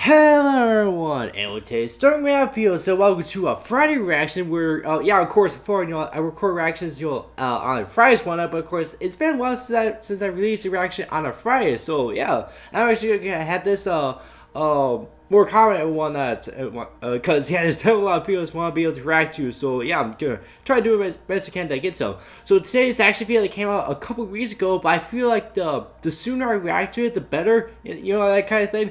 Hello everyone, and with today's Stormlight video, so welcome to a Friday reaction where, yeah, of course, before, I record reactions, on Fridays but of course, it's been a while since I released a reaction on a Friday, so yeah, I'm actually gonna have this, more comment and whatnot, because yeah, there's definitely a lot of people that want to be able to react to, so yeah, I'm gonna try to do it as best I can to get some. So today's actually video that came out a couple weeks ago, but I feel like the sooner I react to it, the better, that kind of thing.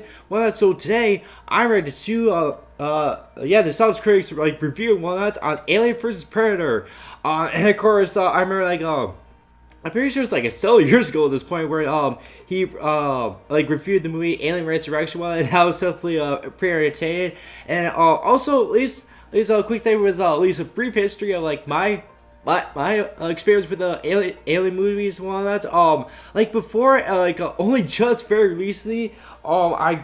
So today I'm ready to yeah, the South Critics like review and whatnot on Alien vs Predator, and of course I remember I'm pretty sure it's like several years ago at this point where he like reviewed the movie Alien Resurrection one, and that was definitely pretty entertaining. And also at least a quick thing with at least a brief history of like my experience with the alien movies and whatnot. Like before, only just very recently, yeah,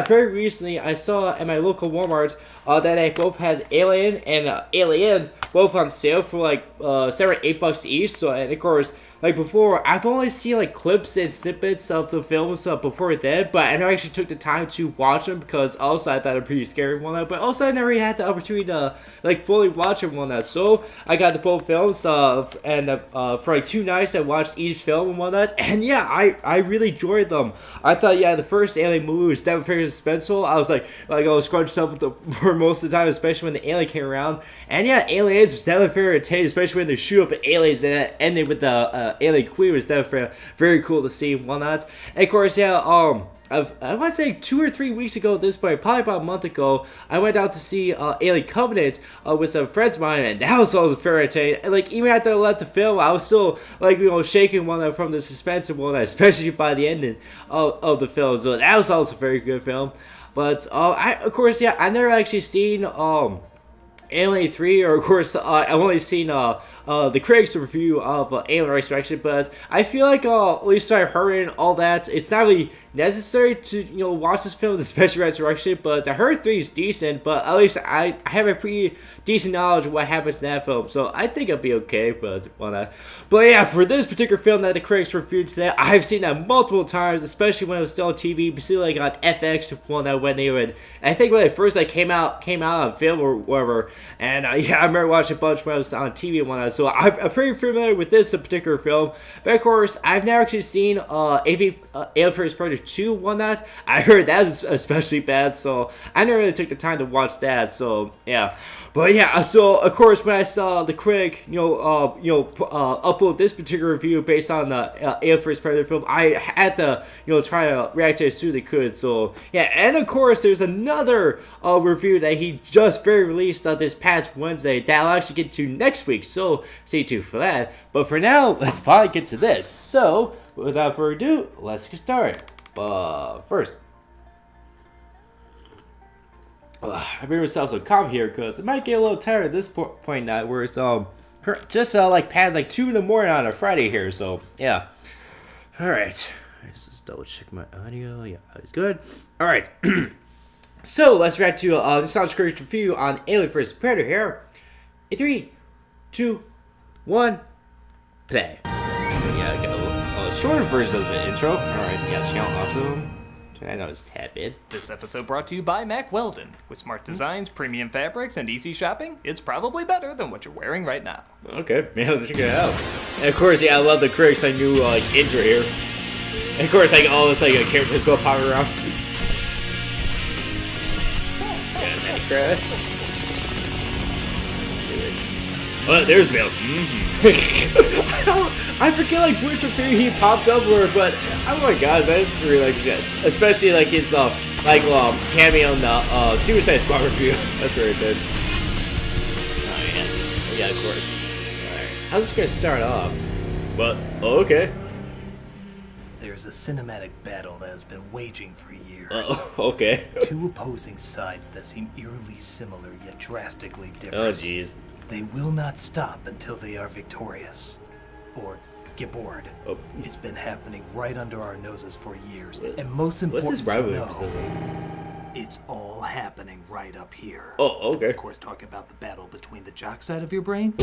very recently I saw at my local Walmart that they both had Alien and Aliens both on sale for like $7 or $8 each. So, and of course, like before, I've only seen like clips and snippets of the films before then, but I never actually took the time to watch them because also I thought they're pretty scary and whatnot. But also I never really had the opportunity to like fully watch them and whatnot. So I got the both films, and for like 2 nights I watched each film and whatnot. And yeah, I really enjoyed them. I thought, yeah, the first Alien movie was definitely very suspenseful. I was like I was scrunched up for most of the time, especially when the alien came around. And yeah, Aliens was definitely very entertaining, especially when they shoot up at aliens, and it ended with the alien queen was definitely very cool to see and whatnot. And of course, yeah, I want to say 2 or 3 weeks ago at this point, probably about a month ago, I went out to see Alien Covenant with some friends of mine, and that was also very entertaining. And like even after I left the film, I was still like shaking from the suspense and whatnot, especially by the ending of the film. So that was also a very good film. But of course, yeah, I never actually seen Alien 3, or of course, I've only seen the critics review of Alien Resurrection, but I feel like, at least I've heard and all that, it's not really necessary to, watch this film, especially Resurrection, but I heard 3 is decent, but at least I have a pretty decent knowledge of what happens in that film, so I think I'll be okay, but whatnot. But yeah, for this particular film that the critics reviewed today, I've seen that multiple times, especially when it was still on TV, like on FX, when they would, I think when it first came out on film or whatever, and yeah, I remember watching a bunch when I was on TV and whatnot, so I'm pretty familiar with this particular film. But of course, I've never actually seen Alien vs Predator 2 whatnot. I heard that is especially bad, so I never really took the time to watch that. So yeah, but yeah, so of course when I saw the critic, upload this particular review based on the Alien vs Predator film, I had to try to react to it as soon as I could. So yeah, and of course there's another review that he just very released this past Wednesday that I'll actually get to next week. So stay tuned for that. But for now, let's finally get to this. So without further ado, let's get started. But first, I made myself some coffee here because I might get a little tired at this point now, where it's just like past like 2 in the morning on a Friday here. So yeah, all right. Let's just double check my audio. Yeah, it's good. All right. So let's react to the Sound Critic review on Alien vs Predator here. In 3, 2, 1, play. Yeah, I got a little shorter version of the intro. Alright, yeah, channel awesome. I know it's tad bit. This episode brought to you by Mack Weldon. With smart designs, premium fabrics, and easy shopping, it's probably better than what you're wearing right now. Okay, man, let's check it out. And of course, yeah, I love the critics' new intro here. And of course, all this characters will pop around. Crash. Oh, there's Bill. I forget which appearance he popped up for, but oh my gosh, I just really like this guy, especially his cameo in the Suicide Squad review. That's very good. Oh yes, yeah, of course. All right, how's this gonna start off? But okay. There's a cinematic battle that has been waging for years. Oh, okay. 2 opposing sides that seem eerily similar yet drastically different. Oh, jeez. They will not stop until they are victorious. Or get bored. Oh. It's been happening right under our noses for years. And most important to know, it's all happening right up here. Oh, okay. Of course, talking about the battle between the jock side of your brain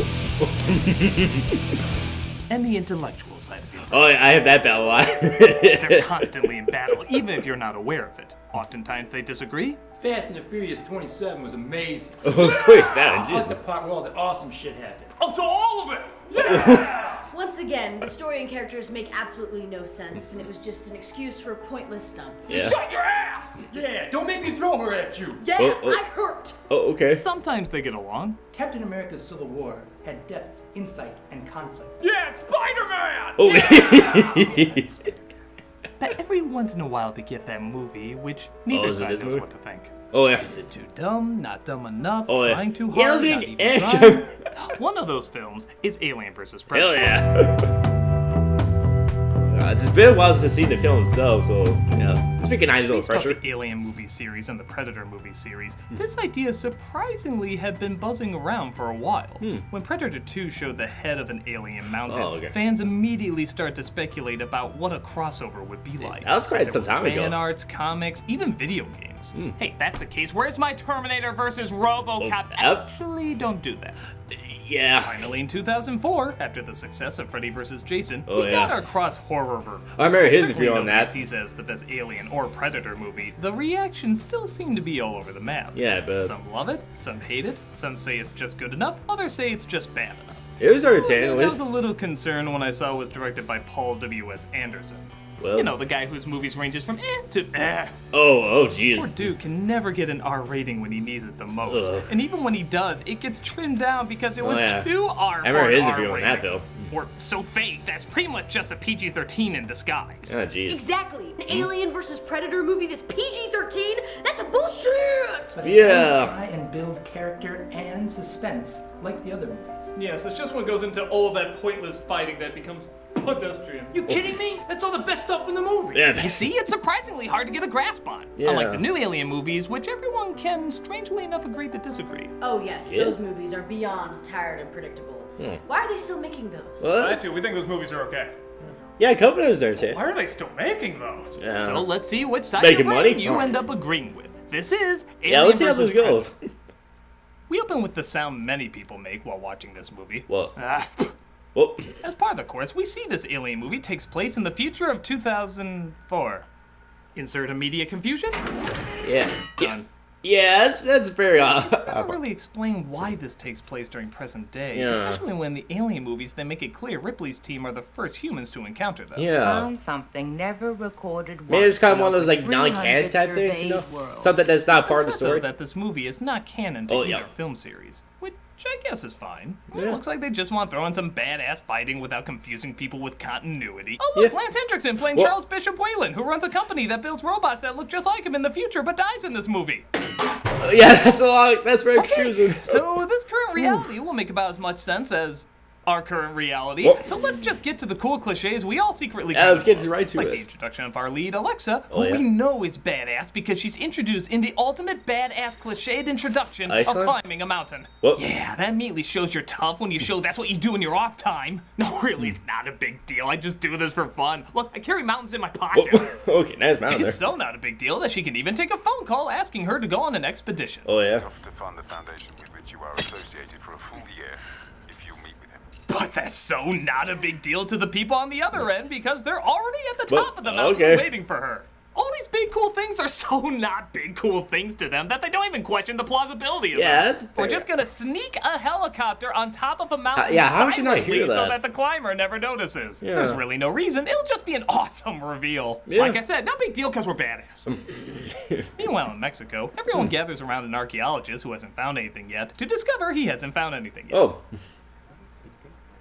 and the intellectual side of you. Oh, I have that battle a lot. They're constantly in battle, even if you're not aware of it. Oftentimes they disagree. Fast and the Furious 27 was amazing. Oh, 27, I like jeez. the part where all the awesome shit happened. Oh, so all of it! Yeah! Once again, the story and characters make absolutely no sense, and it was just an excuse for pointless stunts. Yeah. Shut your ass! Yeah, don't make me throw her at you. Yeah, Oh. I hurt! Oh, okay. Sometimes they get along. Captain America's Civil War had depth, insight, and conflict. Yeah, it's Spider-Man! Oh, But every once in a while they get that movie, which neither is it side this knows movie? what to think. oh yeah. Is it too dumb? Not dumb enough? Oh, yeah. Trying too Yeah, hard? let's Not get- even yeah. trying? One of those films is Alien vs. Hell Predator. yeah. It's been a while since I've seen the film itself, so yeah. Let's make a nice little Based off fresher. the Alien movie series and the Predator movie series, this idea surprisingly had been buzzing around for a while. When Predator 2 showed the head of an alien mounted, Oh, okay. fans immediately start to speculate about what a crossover would be like. that was quite There some were time ago. Fan arts, comics, even video games. Hey, that's the case. Where's my Terminator versus RoboCop? yep. Actually, don't do that. Yeah. Finally, in 2004, after the success of Freddy vs. Jason, Oh, we yeah. got our cross-horror version. I remember his Certainly review on nobody that. sees as the best Alien or Predator movie. The reactions still seem to be all over the map. Yeah, but Some love it, some hate it, some say it's just good enough, others say it's just bad enough. it was I entertaining. At was least. a little concerned when I saw it was directed by Paul W.S. Anderson. Well, You know, the guy whose movies ranges from to oh, Poor jeez. dude can never get an R rating when he needs it the most. Ugh. And even when he does, it gets trimmed down because it was yeah. too R I remember for an his R review on that rating. film. Or so fake, that's pretty much just a PG-13 in disguise. Oh, jeez. Exactly! An Alien versus Predator movie that's PG-13? That's a bullshit! But it Yeah. does try and build character and suspense like the other movies. Yes, it's just when it goes into all that pointless fighting that becomes pedestrian. You kidding me? That's all the best stuff in the movie. Yeah. You see, it's surprisingly hard to get a grasp on. Yeah. Unlike the new Alien movies, which everyone can, strangely enough, agree to disagree. Oh yes, Yeah. those movies are beyond tired and predictable. Why are they still making those? What? Actually, we think those movies are okay. Yeah, Covenant was there too. Why are they still making those? Yeah. So let's see which side Making of the brain money? you Oh. end up agreeing with. This is Alien Yeah, let's see how versus this goes. Predator. We open with the sound many people make while watching this movie. What? Ah, Well, as part of the course, we see this Alien movie takes place in the future of 2004. Insert immediate confusion? yeah. Done. Yeah, that's very odd. Doesn't really explain why this takes place during present day, Yeah. especially when the Alien movies they make it clear Ripley's team are the first humans to encounter them. Yeah. Found something never recorded. Maybe it's kind of one of those like once in non-canon 300 type things, you know? surveyed worlds. Something that's not It's part of the said, though, story. that this movie is not canon to Oh, either yeah. film series, which I guess is fine. It Yeah. looks like they just want to throw in some badass fighting without confusing people with continuity. Oh look, Yeah. Lance Hendrickson playing Well- Charles Bishop Whalen, who runs a company that builds robots that look just like him in the future but dies in this movie. Yeah, that's a lot. That's very confusing. So this current reality will make about as much sense as our current reality. Well- So let's just get to the cool cliches we all secretly Yeah, let's kind get of right to like it. the introduction of our lead, Alexa, Oh, who yeah. we know is badass because she's introduced in the ultimate badass cliched introduction Ice of climb? climbing a mountain. Well- Yeah, that immediately shows you're tough when you show that's what you do in your off time. No, really, it's not a big deal. I just do this for fun. Look, I carry mountains in my pocket. Okay, nice mountain there. It's so not a big deal that she can even take a phone call asking her to go on an expedition. Oh yeah. Offer to fund the foundation with which you are associated for a full year if you meet with him. But that's so not a big deal to the people on the other end because they're already at the Well, top of the mountain okay. waiting for her. All these big cool things are so not big cool things to them that they don't even question the plausibility of Yeah, them. that's We're fair. just gonna sneak a helicopter on top of a mountain yeah, how did you not silently hear so that? that the climber never notices. Yeah. There's really no reason. It'll just be an awesome reveal. Yeah. Like I said, no big deal because we're badass. Meanwhile, in Mexico, everyone gathers around an archaeologist who hasn't found anything yet to discover he hasn't found anything yet. Oh.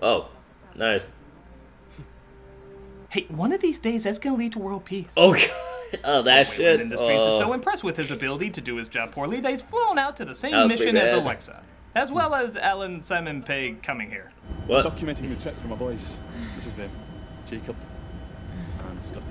Oh. Nice. Hey, one of these days that's gonna lead to world peace. Oh god. Oh, that Whalen shit. Industries is so impressed with his ability to do his job poorly that he's flown out to the same That was mission pretty as bad. Alexa, as well as Alan Simon Pegg coming here. What? Documenting the trip for my boys. This is them, Jacob and Scotty.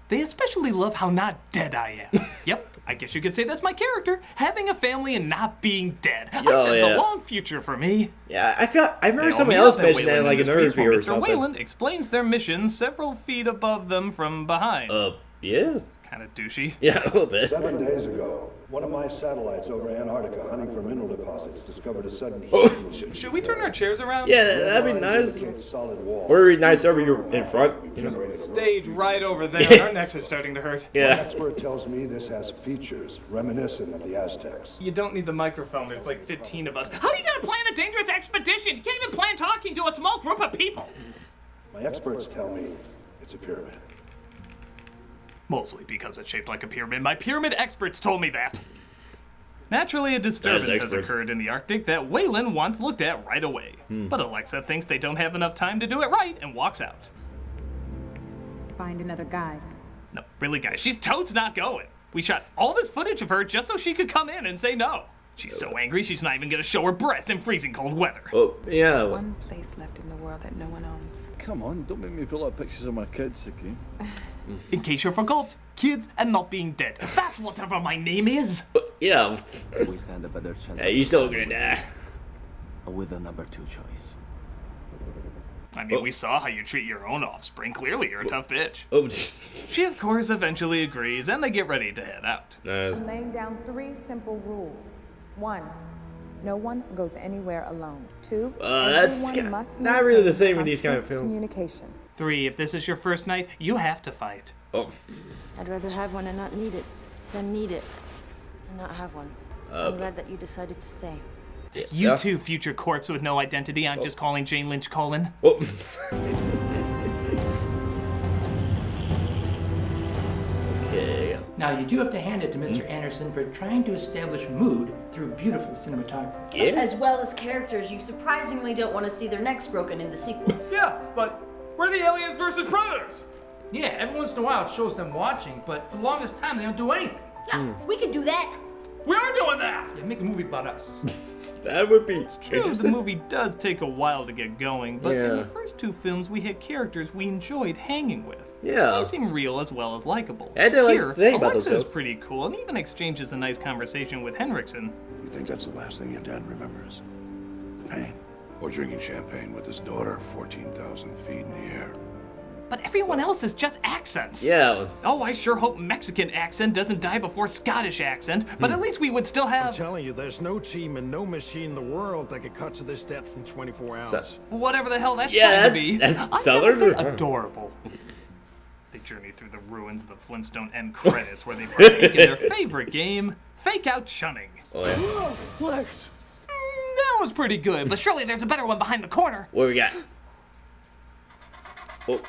They especially love how not dead I am. Yep, I guess you could say that's my character, having a family and not being dead. I Oh, said it's yeah. a long future for me. Yeah, I remember They someone all meet else up at mentioned that in Whalen like an Industries, interview where or Mr. something. Whalen explains their mission several feet above them from behind. Yeah. Kind of douchey. Yeah, a little bit. 7 days ago, one of my satellites over Antarctica hunting for mineral deposits discovered a sudden heat. Oh. Should we turn our chairs around? Yeah, that'd be nice. Solid wall. Or it'd be nice over you in front. You know? Stage right over there. Our necks are starting to hurt. One Yeah. expert tells me this has features reminiscent of the Aztecs. You don't need the microphone. There's like 15 of us. How are you gonna plan a dangerous expedition? You can't even plan talking to a small group of people. My experts tell me it's a pyramid. Mostly because it's shaped like a pyramid. My pyramid experts told me that. Naturally, a disturbance has occurred in the Arctic that Waylon wants looked at right away. But Alexa thinks they don't have enough time to do it right and walks out. Find another guide. No, really, guys, she's totes not going. We shot all this footage of her just so she could come in and say no. She's so angry she's not even gonna show her breath in freezing cold weather. Oh, yeah. One place left in the world that no one owns. Come on, don't make me pull out pictures of my kids, okay? In case you forgot, kids and not being dead. That's whatever my name is. Yeah. We stand a better chance. Yeah, you still gonna die. With a number 2 choice. I mean, we saw how you treat your own offspring. Clearly, you're a tough bitch. Oh. She, of course, eventually agrees, and they get ready to head out. Nice. I'm laying down 3 simple rules. 1, no one goes anywhere alone. 2, That's everyone must not really the maintain thing with these kind of constant films. Communication. 3, if this is your first night, you have to fight. Oh. I'd rather have one and not need it than need it and not have one. I'm glad that you decided to stay. You too, future corpse with no identity. I'm just calling Jane Lynch Cullen. Oh. Okay. Now, you do have to hand it to Mr. Anderson for trying to establish mood through beautiful cinematography. Yeah. As well as characters you surprisingly don't want to see their necks broken in the sequel. Yeah, but we're the aliens versus predators. Yeah, every once in a while it shows them watching, but for the longest time they don't do anything. Yeah, we could do that. We are doing that. Yeah, make a movie about us. That would be True, the interesting. movie does take a while to get going, but in Yeah. the first 2 films we had characters we enjoyed hanging with. Yeah. They seem real as well as likable. I did like Here, the thing about those Alexa's films. pretty cool and even exchanges a nice conversation with Henriksen. You think that's the last thing your dad remembers? The pain? Or drinking champagne with his daughter 14,000 feet in the air? But everyone else is just accents. Yeah. Oh, I sure hope Mexican accent doesn't die before Scottish accent, but at least we would still have telling you, there's no team and no machine in the world that could cut to this depth in 24 hours. So- whatever the hell that's Yeah, trying to be. that's I'm gonna Southern, say or- adorable. They journey through the ruins of the Flintstone end credits where they partake in their favorite game, Fake Out Chunning. Oh, yeah. Lex! That was pretty good, but surely there's a better one behind the corner. What we got? Oh.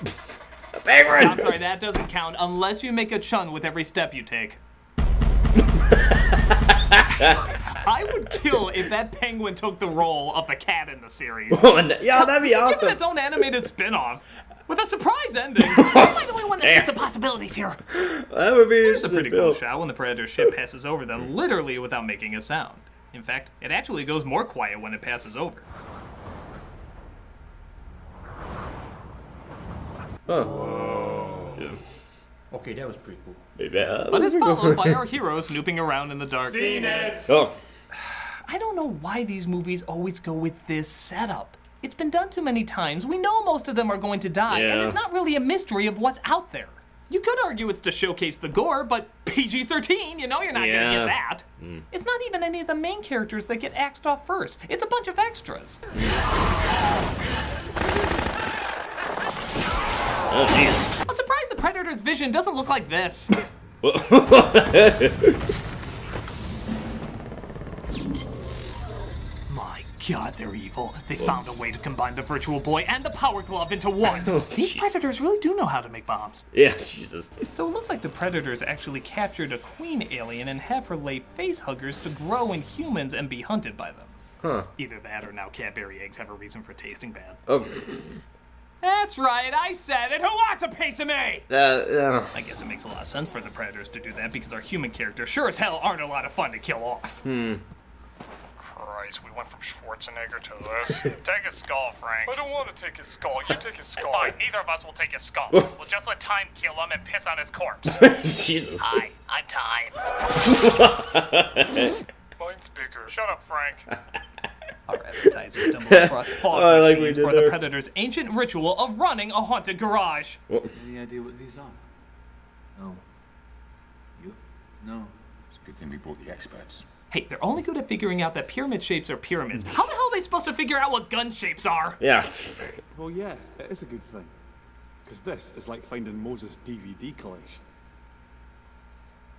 A penguin! I'm sorry, that doesn't count unless you make a chun with every step you take. I would kill if that penguin took the role of the cat in the series. Yeah, that'd be Give awesome. it its own animated spin-off with a surprise ending. Am I the only one that sees the possibilities here? That would be There's a interesting pretty cool film. shot when the Predator ship passes over them, literally without making a sound. In fact, it actually goes more quiet when it passes over. Yeah. Okay, that was pretty cool. But it's followed by our hero snooping around in the dark. Seen it. Oh. I don't know why these movies always go with this setup. It's been done too many times. We know most of them are going to die, and Yeah. it's not really a mystery of what's out there. You could argue it's to showcase the gore, but PG-13, you know you're not gonna Yeah. get that. It's not even any of the main characters that get axed off first. It's a bunch of extras. Oh, jeez. I'm surprised the Predator's vision doesn't look like this. My God, they're evil. They found a way to combine the Virtual Boy and the Power Glove into one. These Predators really do know how to make bombs. Yeah, Jesus. So it looks like the Predators actually captured a queen alien and have her lay face huggers to grow in humans and be hunted by them. Huh. Either that or now Cadbury eggs have a reason for tasting bad. Oh. That's right, I said it. Who wants a piece of me? Yeah. I guess it makes a lot of sense for the Predators to do that because our human characters sure as hell aren't a lot of fun to kill off. Christ, we went from Schwarzenegger to this. Take his skull, Frank. I don't want to take his skull. You take his skull. Fine, neither of us will take his skull. We'll just let time kill him and piss on his corpse. Jesus. Hi, I'm Time. Mine's bigger. Shut up, Frank. Our advertisers stumbled across fog I like machines we did for there. the Predator's ancient ritual of running a haunted garage. Any idea what these are? No. No. It's a good thing we brought the experts. Hey, they're only good at figuring out that pyramid shapes are pyramids. How the hell are they supposed to figure out what gun shapes are? Yeah. Well, yeah, it is a good thing. Because this is like finding Moses' DVD collection.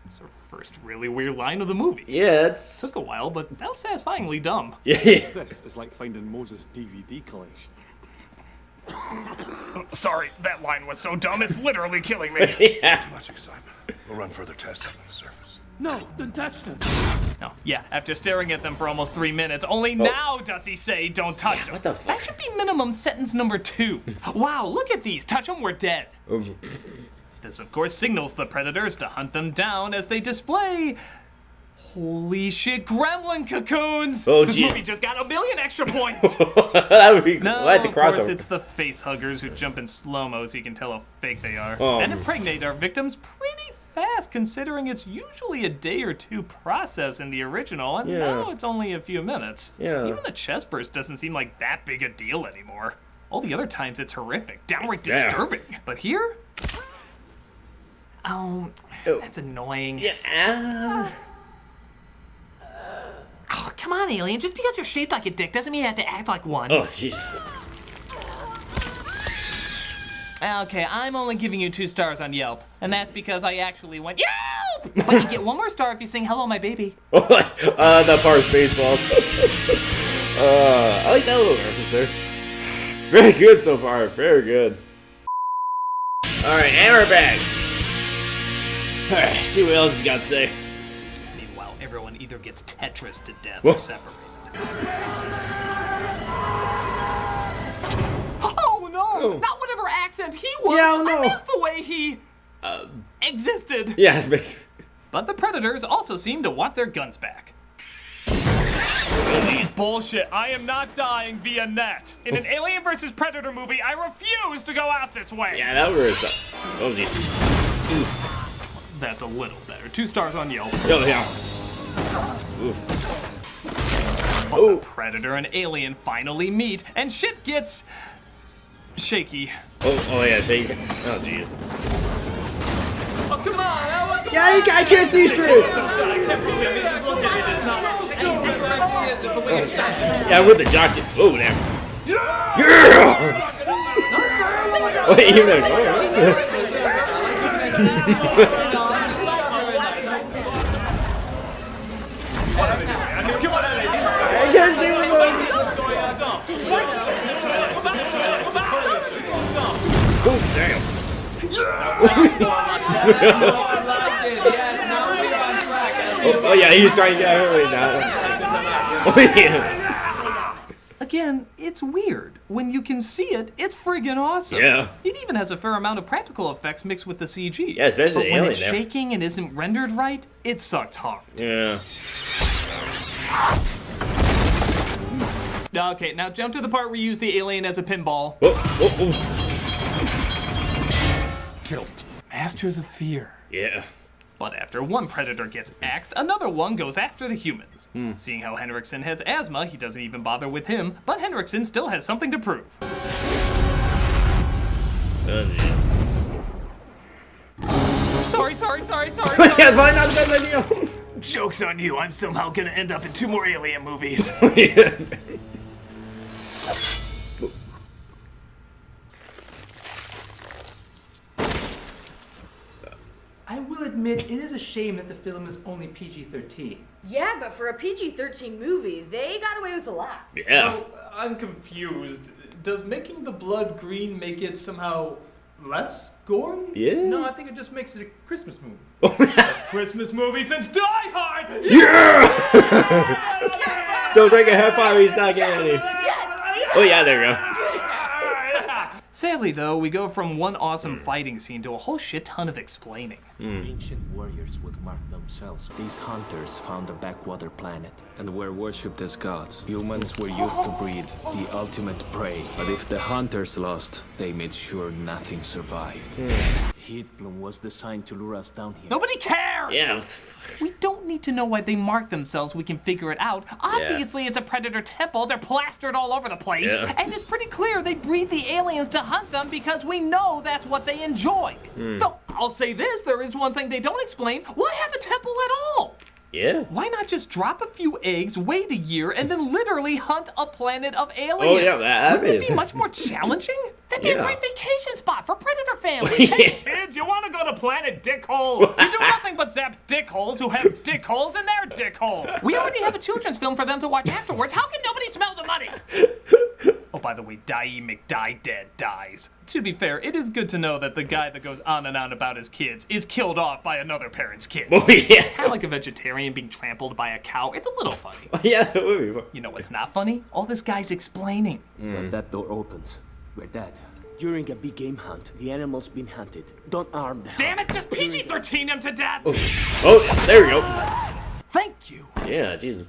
It's our first really weird line of the movie. Yeah, it's... Took a while, but that was satisfyingly dumb. Yeah. This is like finding Moses' DVD collection. Sorry, that line was so dumb, it's literally killing me. Yeah. Too much excitement. We'll run further tests on the surface. No, don't touch them. No, yeah, after staring at them for almost 3 minutes, only now does he say, don't touch them. What the fuck? That should be minimum sentence number 2. Wow, look at these. Touch them, we're dead. This, of course, signals the predators to hunt them down as they display... Holy shit, gremlin cocoons! Oh, this geez. movie just got 1 million extra points! That would be No, quite the of course, crossover. it's the face huggers who jump in slow-mo so you can tell how fake they are. Oh. And impregnate our victims pretty fast, considering it's usually a day or 2 process in the original, and now it's only a few minutes. Yeah. Even the chest burst doesn't seem like that big a deal anymore. All the other times it's horrific, downright disturbing. But here? Oh, that's annoying. Yeah. Oh, come on, alien. Just because you're shaped like a dick doesn't mean you have to act like one. Oh, jeez. Okay, I'm only giving you 2 stars on Yelp, and that's because I actually went Yelp! But you get 1 more star if you sing Hello, My Baby. That part of Spaceballs. I like that little reference there. Very good so far. Very good. Alright, and we're back. Alright, see what else he's got to say. Meanwhile, everyone either gets Tetris to death Whoa. or separated. Oh no! Not whatever accent he was! Yeah, no. I missed the way he... existed. Yeah, it makes... But the predators also seem to want their guns back. Bullshit, I am not dying via net. In an Alien vs. Predator movie, I refuse to go out this way. Yeah, that was... Oh, jeez. That's a little better. 2 stars on Yelp. Oh, yeah. But the Predator and Alien finally meet, and shit gets... shaky. Oh yeah, shaky. Oh, jeez. Oh, come on! Yeah, I can't see straight! Yeah, with the jocks. Oh, damn. Yeah! Wait, you know. I can't see what it was. Oh, damn. Oh yeah, he's trying to get early now. Oh yeah. Again, it's weird. When you can see it, it's friggin' awesome. Yeah. It even has a fair amount of practical effects mixed with the CG. Yeah, especially but when Alien it's there. shaking and isn't rendered right, it sucks hard. Yeah. Okay, now jump to the part where you use the alien as a pinball. Killed. Masters of Fear. Yeah. But after one predator gets axed, another one goes after the humans. Seeing how Henriksen has asthma, he doesn't even bother with him, but Henriksen still has something to prove. Sorry. Yeah, fine, not the best idea. Joke's on you, I'm somehow gonna end up in 2 more Alien movies. I will admit, it is a shame that the film is only PG-13. Yeah, but for a PG-13 movie, they got away with a lot. Yeah. Oh, I'm confused. Does making the blood green make it somehow less gory? Yeah. No, I think it just makes it a Christmas movie. Christmas movie since Die Hard! Yeah! Don't drink a half five, he's not getting any. Oh yeah, there we go. Sadly, though, we go from one awesome fighting scene to a whole shit ton of explaining. Ancient warriors would mark themselves. These hunters found a backwater planet and were worshipped as gods. Humans were used to breed the ultimate prey. But if the hunters lost, they made sure nothing survived. Heat bloom was designed to lure us down here. Nobody cares! predators! Yeah. We don't need to know why they mark themselves. We can figure it out. Obviously, it's a predator temple. They're plastered all over the place. Yeah. And it's pretty clear they breed the aliens to hunt them because we know that's what they enjoy. Though, I'll say this, there is one thing they don't explain. Why have a temple at all? Yeah. Why not just drop a few eggs, wait a year, and then literally hunt a planet of aliens? Oh, yeah, that Wouldn't it is. be much more challenging? That'd be a Yeah. great vacation spot for predator families. Hey, kid, you want to go to planet Dickhole? You do nothing but zap dickholes who have dick holes in their dick holes. We already have a children's film for them to watch afterwards. How can nobody smell the money? Oh, by the way, Die McDie Dead dies. To be fair, it is good to know that the guy that goes on and on about his kids is killed off by another parent's kids. Oh, yeah. It's kind of like a vegetarian being trampled by a cow. It's a little funny. Yeah, that would be fun. You know what's not funny? All this guy's explaining. When that door opens, we're dead. During a big game hunt, the animal's been hunted. Don't arm the Damn it, just PG-13 him to death! Oh, there we go. Thank you. Yeah, Jesus.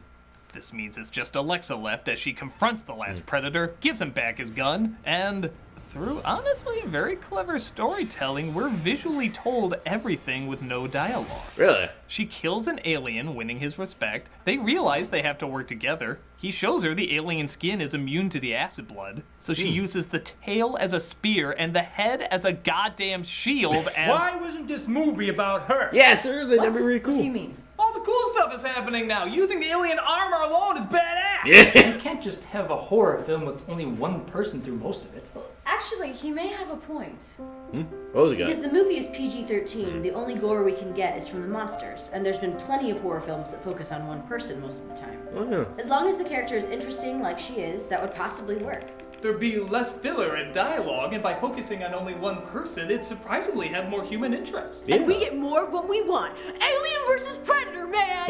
This means it's just Alexa left as she confronts the last predator, gives him back his gun, and through honestly very clever storytelling, we're visually told everything with no dialogue. Really? She kills an alien, winning his respect. They realize they have to work together. He shows her the alien skin is immune to the acid blood, so she uses the tail as a spear and the head as a goddamn shield and... Why wasn't this movie about her? Yeah, seriously, that'd be really cool. What do you mean? All the cool stuff is happening now. Using the alien armor alone is badass. Yeah. You can't just have a horror film with only one person through most of it. Actually, he may have a point. What was it Because got? the movie is PG-13, the only gore we can get is from the monsters, and there's been plenty of horror films that focus on one person most of the time. Oh, yeah. As long as the character is interesting like she is, that would possibly work. There'd be less filler and dialogue, and by focusing on only one person, it'd surprisingly have more human interest. Yeah. And we get more of what we want. Alien versus Predator, man!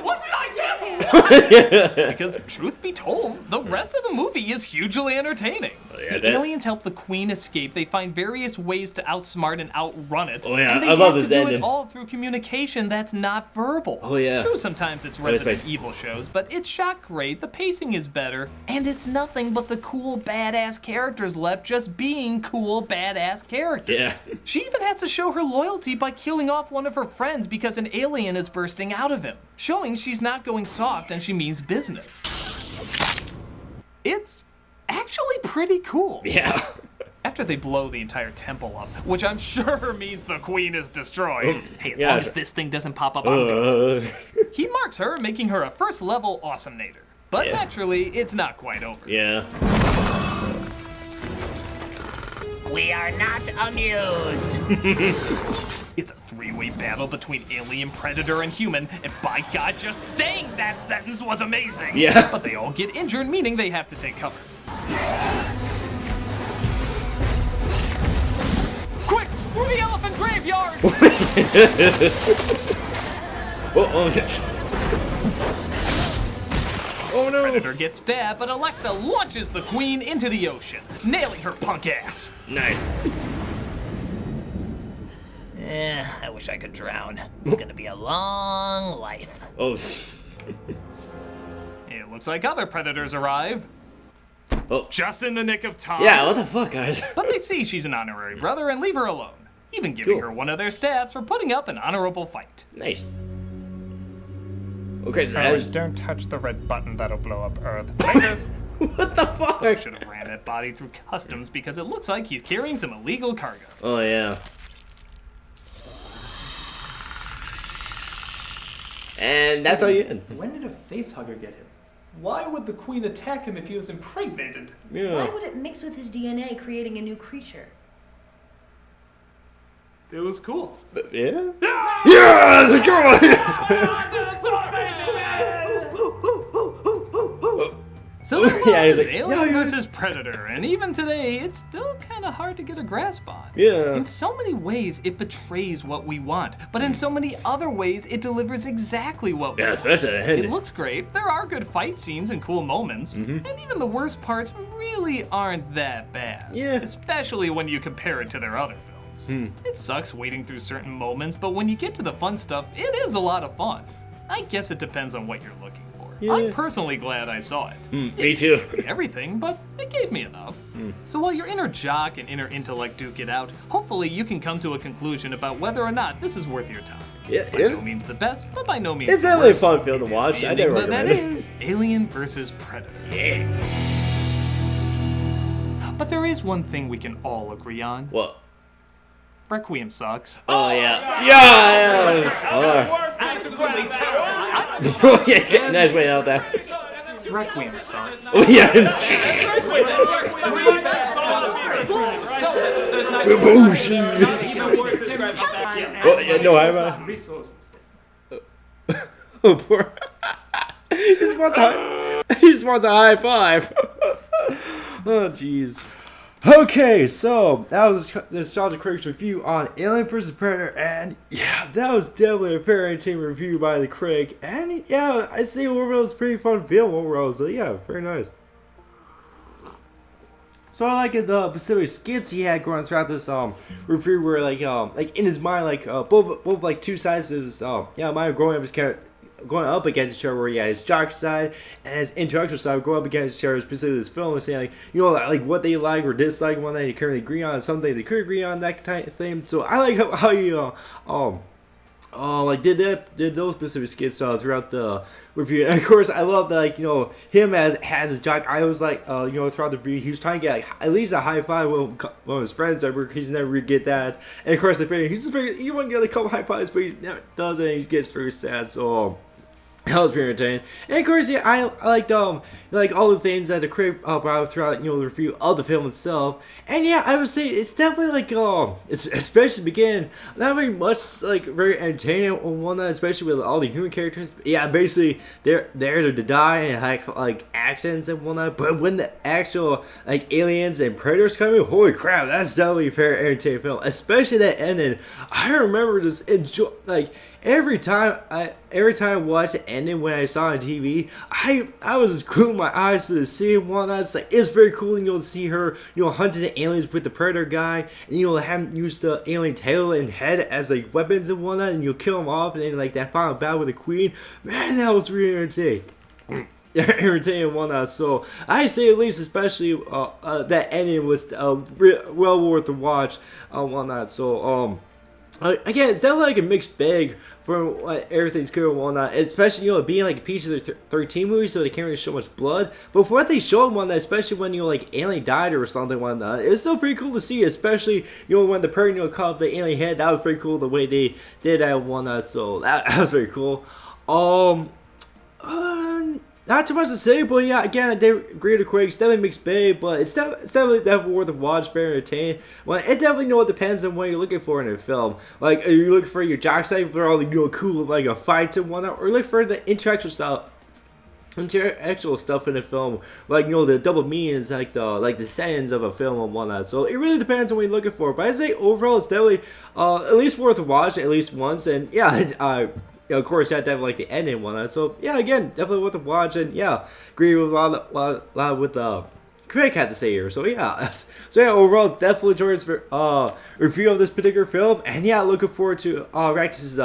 What did I get? Because Truth be told, the rest of the movie is hugely entertaining. The aliens help the queen escape. They find various ways to outsmart and outrun it. Oh, yeah, and they I love have this to do ending. it all through communication that's not verbal. Oh, yeah. True, sometimes it's Resident Evil shows, but it's shot great, the pacing is better, and it's nothing but the cool, badass characters left just being cool, badass characters. Yeah. She even has to show her loyalty by killing off one of her friends because an alien is bursting out of him, showing she's not going soft and she means business. It's actually pretty cool. Yeah. After they blow the entire temple up, which I'm sure means the queen is destroyed. Hey, as yeah, long as this thing doesn't pop up, I'm good. He marks her, making her a first-level awesomenator. But naturally, it's not quite over. Yeah. We are not amused. It's a three-way battle between alien, predator, and human, and by God, just saying that sentence was amazing. Yeah. But they all get injured, meaning they have to take cover. Quick, through the elephant graveyard! Oh no! Predator gets stabbed, but Alexa launches the queen into the ocean, nailing her punk ass. Nice. I wish I could drown. It's gonna be a long life. Oh. It looks like other predators arrive. Oh. Just in the nick of time. Yeah, what the fuck, guys? But they see she's an honorary brother and leave her alone, even giving her one of their staffs for putting up an honorable fight. Nice. Okay, so Powers, don't touch the red button, that'll blow up Earth. Raiders! What the fuck? I should have ran that body through customs because it looks like he's carrying some illegal cargo. Oh, yeah. And that's how you end. When did a facehugger get him? Why would the queen attack him if he was impregnated? Yeah. Why would it mix with his DNA, creating a new creature? It was cool. Yeah? Yeah! Let's go! So there was Yeah, he's like, Alien versus Predator, and even today, it's still kind of hard to get a grasp on. Yeah. In so many ways, it betrays what we want, but in so many other ways, it delivers exactly what we want. especially the end. It looks great, there are good fight scenes and cool moments, and even the worst parts really aren't that bad. Yeah. Especially when you compare it to their other films. It sucks waiting through certain moments, but when you get to the fun stuff, it is a lot of fun. I guess it depends on what you're looking for. Yeah. I'm personally glad I saw it. Me too. Everything, but it gave me enough. So while your inner jock and inner intellect duke it out, hopefully you can come to a conclusion about whether or not this is worth your time. Yeah, by no means the best, but by no means it's the definitely a worst. fun film to watch. I never But that recommend it. is Alien vs. Predator. Yeah. But there is one thing we can all agree on. What? Requiem sucks. Oh yeah. Yeah. Oh yeah. Nice way out there. Requiem sucks. Oh yes. Oh yeah. No, I'm. Oh poor. He just wants a high five. Oh jeez. Okay, so that was the Nostalgia Critic's review on Alien vs. Predator, and yeah, that was definitely a very entertaining review by the critic, and yeah, I say overall it's a pretty fun film overall, so yeah, very nice. So I like the specific skits he had going throughout this review, where like in his mind, like both like two sides of his mind growing up his character. Going up against each other, where he had his jock side and his intellectual side going up against each other, specifically this film, and saying like, you know, like what they like or dislike, one that they currently agree on, something they could agree on, that type of thing. So I like how you like did those specific skits throughout the review, and of course I love that, like, you know, him as his jock. I was like, you know, throughout the review he was trying to get like at least a high five with one of his friends ever. He's never really get that, and of course the thing, he's just very, you want to get a couple high fives, but he never does it, and he gets very sad. So that was pretty entertaining. And of course, yeah, I liked like all the things that the critic brought up throughout, you know, the review of the film itself. And yeah, I would say it's definitely like it's especially the beginning, not very much like very entertaining on one that, especially with all the human characters. Yeah, basically they're there to die and like accents and whatnot. But when the actual like aliens and predators come in, holy crap, that's definitely a very entertaining film. Especially that ending. I remember just enjoy like. Every time I watched the ending when I saw it on TV, I was just gluing my eyes to the scene and whatnot. It's like, it's very cool, and you'll see her, you know, hunting the aliens with the predator guy, and you'll have him use the alien tail and head as like weapons and whatnot, and you'll kill him off, and then like that final battle with the queen. Man, that was really entertaining. Entertaining and whatnot. So I say at least, especially that ending was well worth the watch and whatnot. So again, it's definitely like a mixed bag for everything's good and whatnot, especially, you know, being like a PG-13 movie, so they can't really show much blood. But for what they showed and whatnot, especially when, you know, like alien died or something and whatnot, it's still pretty cool to see, especially, you know, when the person, you know, cut off the alien head. That was pretty cool the way they did that and whatnot. So that was very cool. Not too much to say, but yeah, again, I did agree with the critics. Definitely mixed bag, but it's definitely worth the watch, very entertaining. Well, it definitely, you know, it depends on what you're looking for in a film. Like, are you looking for your jock side for all the, you know, cool like a fights and whatnot, or look for the intellectual stuff in the film, like, you know, the double meanings, like the settings of a film and whatnot. So it really depends on what you're looking for. But I say overall, it's definitely at least worth a watch at least once, and yeah, of course, you have to have like the ending and whatnot. So yeah, again, definitely worth a watch, and yeah, agree with a lot with critic had to say here. So yeah, overall, definitely enjoyed this review of this particular film, and yeah, looking forward to Rex's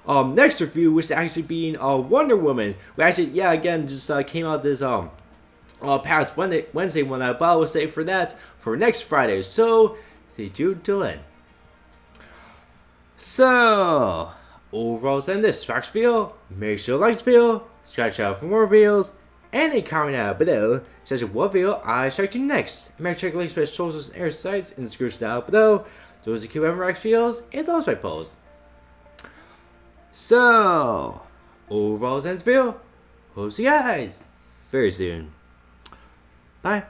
next review, which is actually being Wonder Woman. We actually, yeah, again, just came out this past Wednesday one night, but I will say for that for next Friday. So stay tuned till then. So overall, send this Strax video. Make sure to like this video, subscribe out for more videos, and then comment out below such as what video I strike to next. Make sure to check links to my socials and air sites in the description down below. Those are QM Rex videos and those my posts. So overall, send this video. Hope to see you guys very soon. Bye.